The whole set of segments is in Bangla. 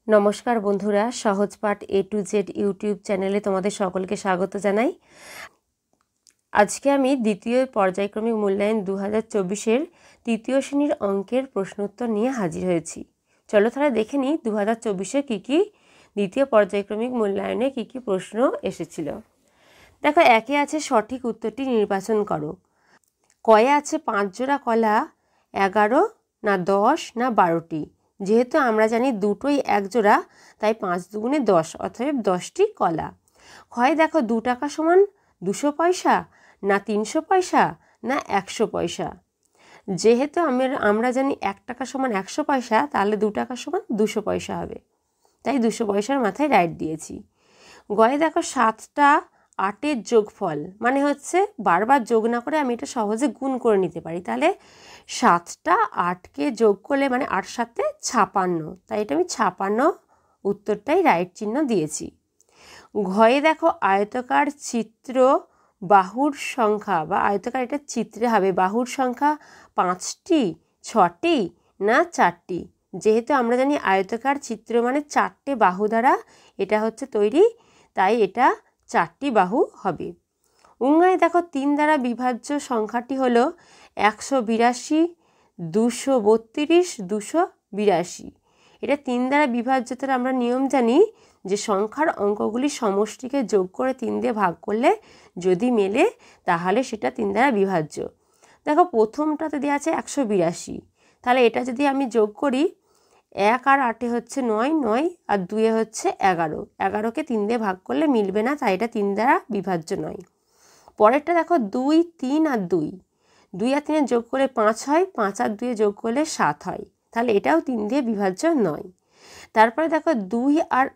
নমস্কার বন্ধুরা, সহজ পাঠ A to Z ইউটিউব চ্যানেলে তোমাদের সকলকে স্বাগত জানাই। আজকে আমি দ্বিতীয় পর্যায়ক্রমিক মূল্যায়ন 2024-এর তৃতীয় শ্রেণীর অঙ্কের প্রশ্নোত্তর নিয়ে হাজির হয়েছি। চলো তাহলে দেখে নিই 2024-এ কী দ্বিতীয় পর্যায়ক্রমিক মূল্যায়নে কী প্রশ্ন এসেছিল। দেখো, একে আছে সঠিক উত্তরটি নির্বাচন করো। কয়ে আছে 5 জোড়া কলা, 11 না 10 না 12টি। যেহেতু আমরা জানি দুটোই এক জোড়া, তাই 5 দুগুণে 10, অতএব 10টি কলা। ক্ষয়ে দেখো 2 টাকা সমান 200 পয়সা না 300 পয়সা না 100 পয়সা। যেহেতু আমরা জানি 1 টাকা সমান 100 পয়সা, তাহলে 2 টাকা সমান 200 পয়সা হবে, তাই 200 পয়সার মাথায় রাইট দিয়েছি। গয়ে দেখো 7টা 8-এর যোগফল, মানে হচ্ছে বারবার যোগ না করে আমি এটা সহজে গুণ করে নিতে পারি। তাহলে 7টা 8কে যোগ করলে মানে 8 7 56, তাই এটা আমি 56 উত্তরটাই রাইট চিহ্ন দিয়েছি। ঘয়ে দেখো আয়তকার চিত্র বাহুর সংখ্যা, বা আয়তকার এটা চিত্রে হবে, বাহুর সংখ্যা 5টি 6টি না 4টি। যেহেতু আমরা জানি আয়তকার চিত্র মানে 4টে বাহু দ্বারা এটা হচ্ছে তৈরি, তাই এটা 4টি বাহু হবে। উঙ্গায় দেখো 3 দ্বারা বিভাজ্য সংখ্যাটি হলো 182, 232, 282। এটা 3 দ্বারা বিভাজ্যতার আমরা নিয়ম জানি যে সংখ্যার অঙ্কগুলির সমষ্টিকে যোগ করে 3 দিয়ে ভাগ করলে যদি মেলে তাহলে সেটা 3 দ্বারা বিভাজ্য। দেখো প্রথমটাতে দেওয়া আছে 182, তাহলে এটা যদি আমি যোগ করি 1 আর 8-এ হচ্ছে 9, 9 আর 2-এ হচ্ছে 11, 11কে 3 দিয়ে ভাগ করলে মিলবে না, তাই এটা 3 দ্বারা বিভাজ্য নয়। পরেরটা দেখো 2, 3 আর 2, 2 আর 3 যোগ করলে 5 হয়, 5 আর 2 যোগ করলে 7 হয়, তাহলে এটাও 3 দিয়ে বিভাজ্য নয়। তারপরে দেখো 2 আর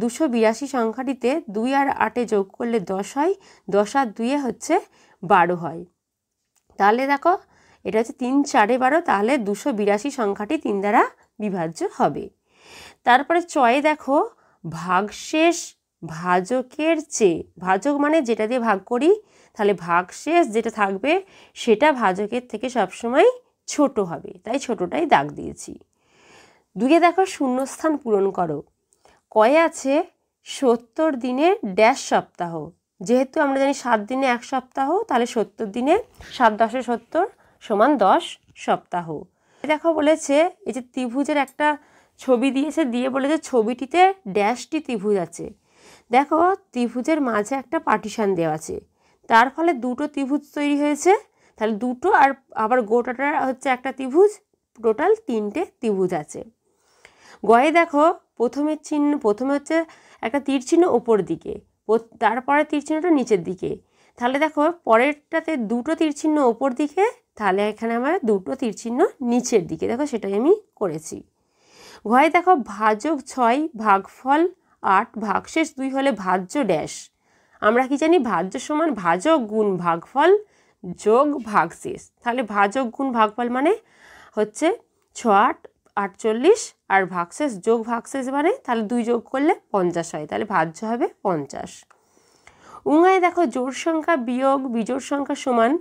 282 সংখ্যাটিতে 2 আর 8-এ যোগ করলে 10 হয়, 10 আর 2-এ হচ্ছে 12 হয়, তাহলে দেখো এটা হচ্ছে 3 4 12, তাহলে 282 সংখ্যাটি 3 দ্বারা বিভাজ্য হবে। তারপরে চয়ে দেখো ভাগশেষ ভাজকের চেয়ে, ভাজক মানে যেটা দিয়ে ভাগ করি, তাহলে ভাগশেষ যেটা থাকবে সেটা ভাজকের থেকে সবসময় ছোট হবে, তাই ছোটটাই দাগ দিয়েছি। 2-এ দেখো শূন্যস্থান পূরণ করো। কয়ে আছে 70 দিনে ড্যাশ সপ্তাহ। যেহেতু আমরা জানি 7 দিনে 1 সপ্তাহ, তাহলে 70 দিনে 7 10 70 সমান 10 সপ্তাহ। দেখো বলেছে এই যে ত্রিভুজের একটা ছবি দিয়েছে, দিয়ে বলেছে ছবিটিতে ড্যাশটি ত্রিভুজ আছে। দেখো ত্রিভুজের মাঝে একটা পার্টিশন দেওয়া আছে, তার ফলে দুটো ত্রিভুজ তৈরি হয়েছে, তাহলে দুটো আর আবার গোটাটা হচ্ছে একটা ত্রিভুজ, টোটাল 3টে ত্রিভুজ আছে। গয়ে দেখো প্রথমে হচ্ছে একটা তীর চিহ্ন ওপর দিকে, তারপরে তীর চিহ্নটা নিচের দিকে, তাহলে দেখো পরেরটাতে দুটো তীর চিহ্ন ওপর দিকে, তাহলে এখানে আমার দুটো তীর চিহ্ন নিচের দিকে, দেখো সেটাই আমি করেছি। ঘয়ে দেখো ভাজক 6 ভাগফল 8 ভাগশেষ 2 হলে ভাজ্য ড্যাশ। আমরা কি জানি ভাজ্য সমান ভাজক গুণ ভাগফল যোগ ভাগশেষ, তাহলে ভাজক গুণ ভাগফল মানে হচ্ছে 6 8 48 আর ভাগশেষ যোগ ভাগশেষ মানে তাহলে 2 যোগ করলে 50 হয়, তাহলে ভাজ্য হবে 50। উঙ্গায় দেখো জোড় সংখ্যা বিয়োগ বিজোড় সংখ্যা সমান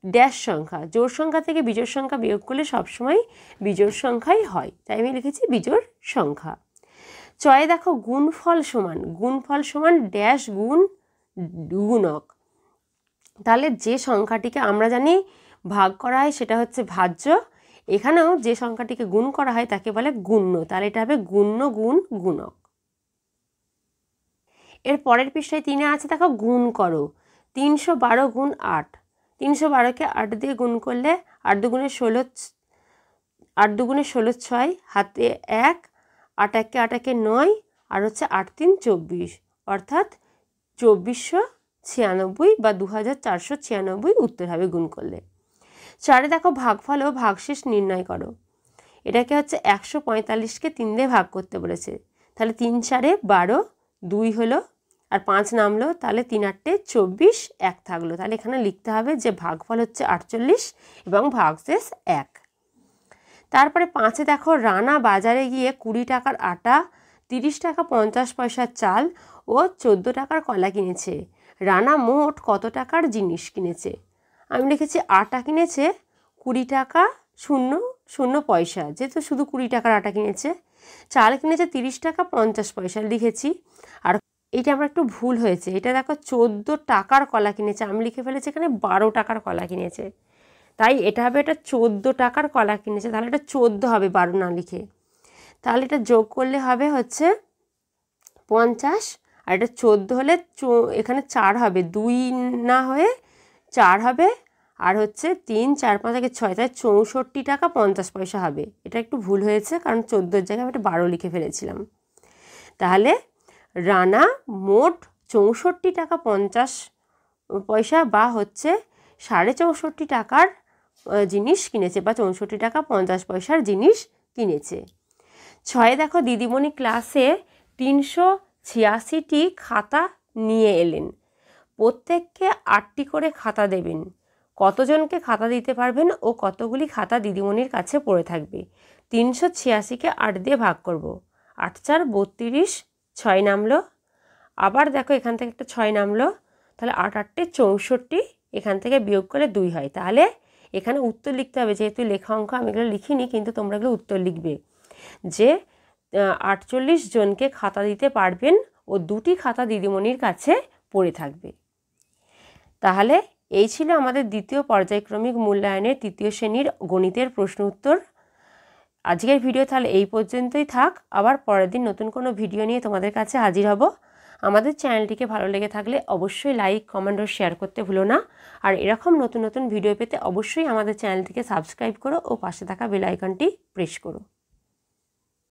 ড্যাশ সংখ্যা। জোড় সংখ্যা থেকে বিজোড় সংখ্যা বিয়োগ করলে সবসময় বিজোড় সংখ্যাই হয়, তাই আমি লিখেছি বিজোড় সংখ্যা। চয়ে দেখো গুণফল সমান ড্যাশ গুণ গুণক। তাহলে যে সংখ্যাটিকে আমরা জানি ভাগ করা হয় সেটা হচ্ছে ভাজ্য, এখানেও যে সংখ্যাটিকে গুণ করা হয় তাকে বলে গুণ্য, তাহলে এটা হবে গুণ্য গুণ গুণক। এর পরের পৃষ্ঠায় 3-এ আছে দেখো গুণ করো। 312 গুণ 8, 312কে 8 দিয়ে গুণ করলে 8 দুগুণে 16 6, হাতে 1, 8 1 8 1 9 আর হচ্ছে 8 3 24, অর্থাৎ 2496 বা 2496 উত্তর হবে গুণ করলে। 4-এ দেখো ভাগফল ও ভাগশেষ নির্ণয় করো। এটাকে হচ্ছে 145কে 3 দিয়ে ভাগ করতে বলেছে, তাহলে 3 4 12, 2 হলো আর 5 নামলো, তাহলে 3 8 24, 1 থাকলো, তাহলে এখানে লিখতে হবে যে ভাগফল হচ্ছে 48 এবং ভাগশেষ 1। তারপরে 5-এ দেখো রানা বাজারে গিয়ে 20 টাকার আটা, 30 টাকা 50 পয়সার চাল ও 14 টাকার কলা কিনেছে। রানা মোট কত টাকার জিনিস কিনেছে? আমি লিখেছি আটা কিনেছে 20 টাকা 00 পয়সা, যেহেতু শুধু 20 টাকার আটা কিনেছে, চাল কিনেছে 30 টাকা 50 পয়সা লিখেছি। আর এটা আমার একটু ভুল হয়েছে, এটা দেখো 14 টাকার কলা কিনেছে, আমি লিখে ফেলেছি এখানে 12 টাকার কলা কিনেছে, তাই এটা হবে, এটা 14 টাকার কলা কিনেছে, তাহলে এটা 14 হবে 12 না লিখে। তাহলে এটা যোগ করলে হবে হচ্ছে 50, আর এটা 14 হলে এখানে 4 হবে, 2 না হয়ে 4 হবে, আর হচ্ছে 3 4 5 থেকে 6, তাই 64 টাকা 50 পয়সা হবে। এটা একটু ভুল হয়েছে, কারণ 14 জায়গায় আমি এটা 12 লিখে ফেলেছিলাম। তাহলে রানা মোট 64 টাকা 50 পয়সা বা হচ্ছে 64.5 টাকার জিনিস কিনেছে, বা 64 টাকা 50 পয়সার জিনিস কিনেছে। 6 দেখো, দিদিমণি ক্লাসে 386টি খাতা নিয়ে এলেন, প্রত্যেককে 8টি করে খাতা দেবেন, কতজনকে খাতা দিতে পারবেন ও কতগুলি খাতা দিদিমণির কাছে পড়ে থাকবে? 386কে 8 দিয়ে ভাগ করব, 8 4 32, 6 নামলো, আবার দেখো এখান থেকে একটা 6 নামলো, তাহলে 8 8 64, এখান থেকে বিয়োগ করে 2 হয়। তাহলে এখানে উত্তর লিখতে হবে, যেহেতু লেখা অঙ্ক আমি এগুলো লিখিনি, কিন্তু তোমরা এগুলো উত্তর লিখবে যে 48 জনকে খাতা দিতে পারবেন ও 2টি খাতা দিদিমণির কাছে পড়ে থাকবে। তাহলে এই ছিল আমাদের দ্বিতীয় পর্যায়ক্রমিক মূল্যায়নের তৃতীয় শ্রেণীর গণিতের প্রশ্ন উত্তর। আজকের ভিডিও তাহলে এই পর্যন্তই থাক, আবার পরের দিন নতুন কোনো ভিডিও নিয়ে তোমাদের কাছে হাজির হব। আমাদের চ্যানেলটিকে ভালো লেগে থাকলে অবশ্যই লাইক, কমেন্ট ও শেয়ার করতে ভুলো না। আর এরকম নতুন নতুন ভিডিও পেতে অবশ্যই আমাদের চ্যানেলটিকে সাবস্ক্রাইব করো ও পাশে থাকা বেল আইকনটি প্রেস করো।